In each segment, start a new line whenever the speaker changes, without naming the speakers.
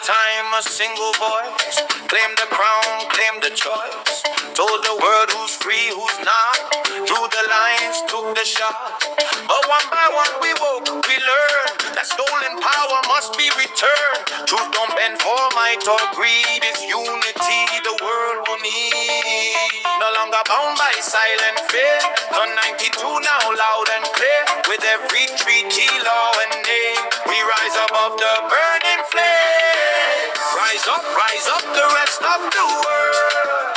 time a single voice claimed the crown, claimed the choice, told the world who's free, who's not, drew the lines, took the shot. But one by one we woke, we learned that stolen power must be returned. Truth don't bend for might or greed, it's unity the world will need. No longer bound by silent fear, turn 92 now loud and clear. With every treaty, law and name, we rise above the burning flame. Rise up the rest of the world.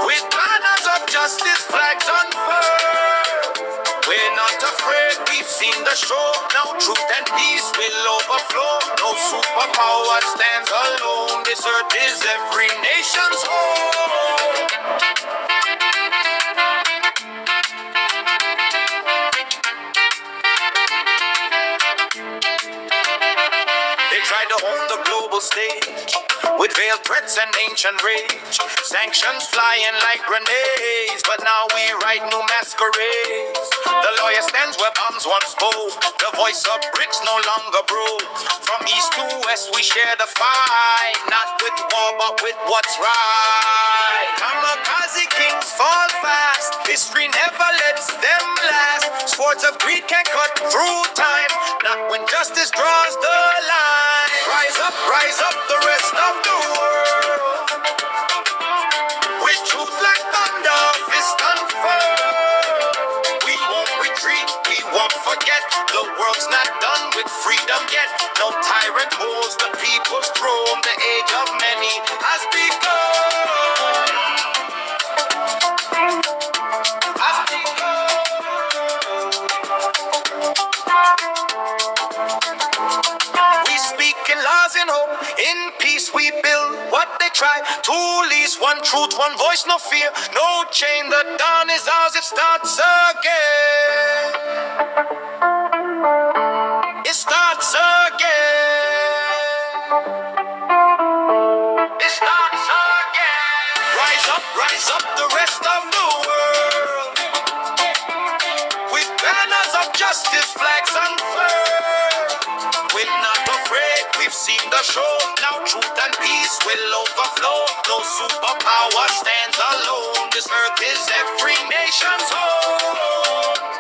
With banners of justice, flags unfurled. We're not afraid, we've seen the show. Now truth and peace will overflow. No superpower stands alone. This earth is every nation's home. They tried to own the global stage with veiled threats and ancient rage. Sanctions flying like grenades, but now we write new masquerades. The lawyer stands where bombs once spoke. The voice of bricks no longer broke. From east to west we share the fight, not with war but with what's right. Kamikaze kings fall fast. History never lets them last. Swords of greed can't cut through time, not when justice draws the line. Rise up the rest of the world. With truth like thunder, fist unfurled. We won't retreat, we won't forget. The world's not done with freedom yet. No tyrant holds the people's throne. The age of many has begun. We speak in laws and hope, in peace we build what they try. Two least, one truth, one voice, no fear, no chain. The dawn is ours, it starts again. It starts again. It starts again. Rise up the rest of the world. With banners of justice, flags unfurled. We're not afraid, we've seen the show. Now truth and peace will overflow. No superpower stands alone. This earth is every nation's home.